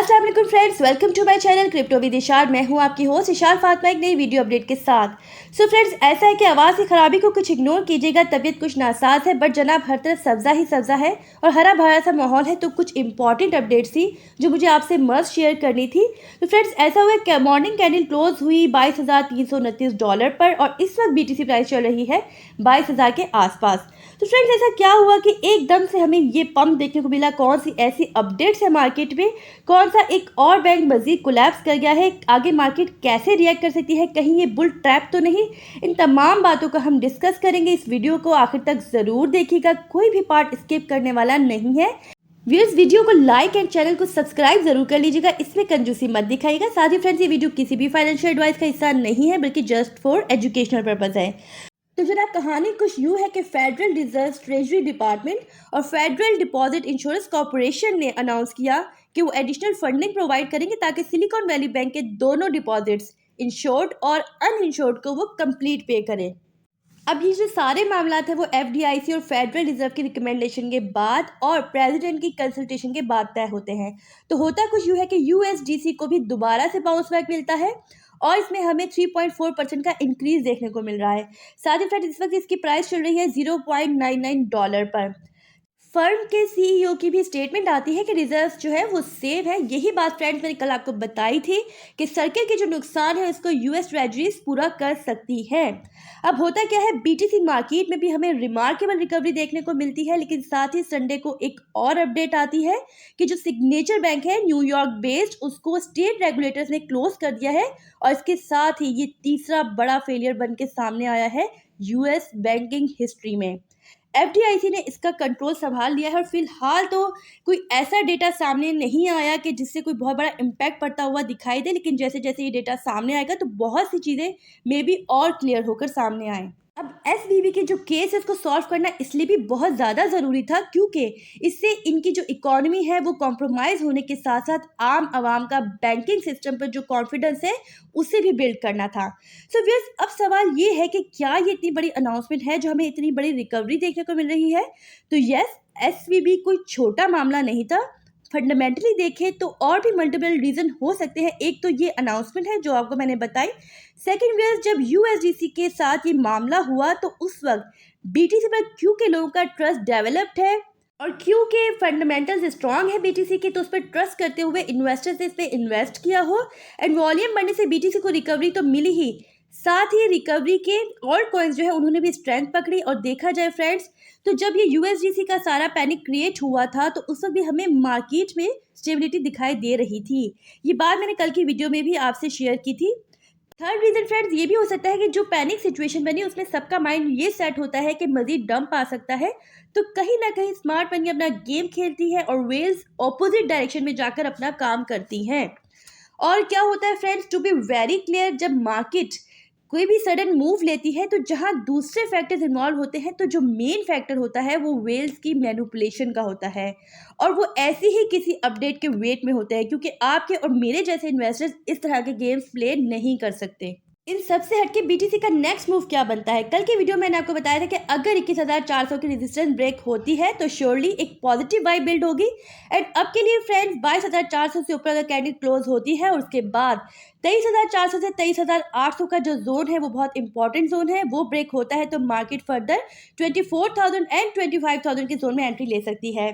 अस्सलाम वालेकुम friends, welcome to my channel crypto with Ishar. मैं हूं आपकी होस्ट इशार फातिमा, एक नई वीडियो अपडेट के साथ। सो फ्रेंड्स, ऐसा है कि आवाज़ की खराबी को कुछ इग्नोर कीजिएगा। तबीयत कुछ नासाज है बट जनाब हर तरफ सब्जा ही सब्जा है और हरा भरा सा माहौल है, तो कुछ इंपॉर्टेंट अपडेट्स थी जो मुझे आपसे मस्ट शेयर करनी थी। तो फ्रेंड्स, ऐसा हुआ कि मॉर्निंग कैंडल क्लोज हुई $22,329 पर और इस वक्त BTC प्राइस चल रही है 22,000 के आसपास। तो फ्रेंड्स, ऐसा क्या हुआ कि एकदम से हमें ये पंप देखने को मिला? कौन सी ऐसी अपडेट्स है मार्केट में? कौन सा एक और बैंक मजीद कोलैप्स कर गया है? आगे मार्केट कैसे रिएक्ट कर सकती है? कहीं ये बुल ट्रैप तो नहीं? इन तमाम बातों का हम डिस्कस करेंगे। इस वीडियो को आखिर तक ज़रूर देखिएगा, कोई भी पार्ट स्किप करने वाला नहीं है। व्यूअर्स, वीडियो को लाइक एंड चैनल को सब्सक्राइब जरूर कर लीजिएगा, इसमें कंजूसी मत दिखाइएगा। साथ ही फ्रेंड्स, ये वीडियो किसी भी फाइनेंशियल एडवाइस का हिस्सा नहीं है बल्कि जस्ट फॉर एजुकेशनल पर्पज़ है। तो जनाब, कहानी कुछ यूँ है कि फेडरल रिजर्व ट्रेजरी डिपार्टमेंट और फेडरल डिपॉजिट इंश्योरेंस कॉरपोरेशन ने अनाउंस किया कि वो एडिशनल फंडिंग प्रोवाइड करेंगे ताकि सिलिकॉन वैली बैंक के दोनों डिपॉजिट्स, इंश्योर्ड और अनइंश्योर्ड, को वो कंप्लीट पे करें। अब ये जो सारे मामला है वो FDIC और फेडरल रिजर्व की रिकमेंडेशन के बाद और प्रेसिडेंट की कंसल्टेशन के बाद तय होते हैं। तो होता कुछ यूँ है कि USDC को भी दोबारा से बाउंस बैक मिलता है और इसमें हमें 3.4% का इंक्रीज देखने को मिल रहा है। साथ ही फ्रेंड्स, इस वक्त इसकी प्राइस चल रही है $0.99 पर। फर्म के CEO की भी स्टेटमेंट आती है कि रिजर्व जो है वो सेव है। यही बात फ्रेंड्स मैंने कल आपको बताई थी कि सर्किल के जो नुकसान है इसको US ट्रेजरीज पूरा कर सकती है। अब होता क्या है, BTC मार्केट में भी हमें रिमार्केबल रिकवरी देखने को मिलती है, लेकिन साथ ही संडे को एक और अपडेट आती है कि जो सिग्नेचर बैंक है न्यूयॉर्क बेस्ड, उसको स्टेट रेगुलेटर्स ने क्लोज कर दिया है और इसके साथ ही ये तीसरा बड़ा फेलियर बन के सामने आया है US बैंकिंग हिस्ट्री में। FDIC ने इसका कंट्रोल संभाल लिया है और फिलहाल तो कोई ऐसा डेटा सामने नहीं आया कि जिससे कोई बहुत बड़ा इम्पैक्ट पड़ता हुआ दिखाई दे, लेकिन जैसे जैसे ये डेटा सामने आएगा तो बहुत सी चीज़ें मे बी और क्लियर होकर सामने आए। अब SVB के जो केस है उसको सॉल्व करना इसलिए भी बहुत ज़्यादा ज़रूरी था क्योंकि इससे इनकी जो इकोनॉमी है वो कॉम्प्रोमाइज़ होने के साथ साथ आम आवाम का बैंकिंग सिस्टम पर जो कॉन्फिडेंस है उसे भी बिल्ड करना था। सो व्यूअर्स, अब सवाल ये है कि क्या ये इतनी बड़ी अनाउंसमेंट है जो हमें इतनी बड़ी रिकवरी देखने को मिल रही है? तो यस, SVB कोई छोटा मामला नहीं था। फंडामेंटली देखें तो और भी मल्टीपल रीज़न हो सकते हैं। एक तो ये अनाउंसमेंट है जो आपको मैंने बताई। सेकेंड व्यूअर्स, जब USDC के साथ ये मामला हुआ तो उस वक्त BTC पर क्योंकि लोगों का ट्रस्ट डेवलप्ड है और क्योंकि फंडामेंटल्स स्ट्रांग है BTC के, तो उस पर ट्रस्ट करते हुए इन्वेस्टर्स ने इस पर इन्वेस्ट किया हो एंड वॉल्यूम बढ़ने से BTC को रिकवरी तो मिली ही, साथ ही रिकवरी के और कॉइन्स जो है उन्होंने भी स्ट्रेंथ पकड़ी। और देखा जाए फ्रेंड्स, तो जब ये USDC का सारा पैनिक क्रिएट हुआ था तो उस वक्त भी हमें मार्केट में स्टेबिलिटी दिखाई दे रही थी। ये बात मैंने कल की वीडियो में भी आपसे शेयर की थी। थर्ड रीज़न फ्रेंड्स ये भी हो सकता है कि जो पैनिक सिचुएशन बनी उसमें सबका माइंड ये सेट होता है कि मजीद डंप आ सकता है, तो कहीं ना कहीं स्मार्ट मनी अपना गेम खेलती है और वेल्स ऑपोजिट डायरेक्शन में जाकर अपना काम करती हैं। और क्या होता है friends, to be very clear, जब मार्केट कोई भी सडन मूव लेती है तो जहां दूसरे फैक्टर्स इन्वॉल्व होते हैं तो जो मेन फैक्टर होता है वो वेल्स की मैनिपुलेशन का होता है और वो ऐसे ही किसी अपडेट के वेट में होते हैं क्योंकि आपके और मेरे जैसे इन्वेस्टर्स इस तरह के गेम्स प्ले नहीं कर सकते। इन सबसे हटके BTC का नेक्स्ट मूव क्या बनता है? कल की वीडियो मैंने आपको बताया था कि अगर 21,400 की रेजिस्टेंस ब्रेक होती है तो श्योरली एक पॉजिटिव वाइब बिल्ड होगी एंड अब के लिए फ्रेंड्स 22,400 से ऊपर अगर कैंडल क्लोज होती है और उसके बाद 23,400 से 23,800 का जो जोन है वो बहुत इंपॉर्टेंट जोन है, वो ब्रेक होता है तो मार्केट फर्दर 24,000 एंड 25,000 के जोन में एंट्री ले सकती है।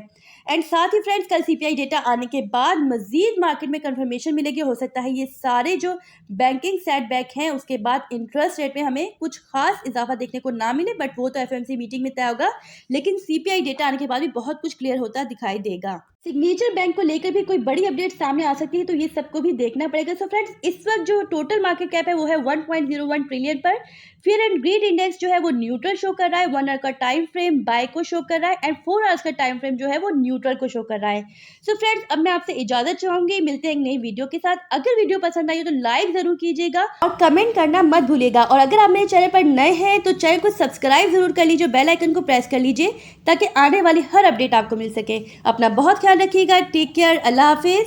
एंड साथ ही फ्रेंड्स, कल CPI डेटा आने के बाद मजीद मार्केट में कंफर्मेशन मिलेगी। हो सकता है ये सारे जो बैंकिंग सेटबैक हैं उसके बाद इंटरेस्ट रेट में हमें कुछ खास इजाफा देखने को ना मिले, बट वो तो FMC मीटिंग में तय होगा, लेकिन CPI डेटा आने के बाद भी बहुत कुछ क्लियर होता दिखाई देगा। सिग्नेचर बैंक को लेकर भी कोई बड़ी अपडेट सामने आ सकती है तो ये सबको भी देखना पड़ेगा। सो फ्रेंड्स, इस वक्त जो टोटल मार्केट कैप है वो है 1.01 ट्रिलियन पर। फियर एंड ग्रीड इंडेक्स जो है वो न्यूट्रल शो कर रहा है, 1 आवर का टाइम फ्रेम बाय को शो कर रहा है एंड 4 आवर्स का टाइम फ्रेम जो है वो न्यूट्रल को शो कर रहा है। सो फ्रेंड्स, अब मैं आपसे इजाजत चाहूंगी, मिलते हैं एक नई वीडियो के साथ। अगर वीडियो पसंद आई हो तो लाइक जरूर कीजिएगा और कमेंट करना मत भूलिएगा और अगर आप मेरे चैनल पर नए हैं तो चैनल को सब्सक्राइब जरूर कर लीजिए, बेल आइकन को प्रेस कर लीजिए ताकि आने वाली हर अपडेट आपको मिल सके। अपना बहुत ख्याल रखिएगा, टेक केयर, अल्लाह हाफिज।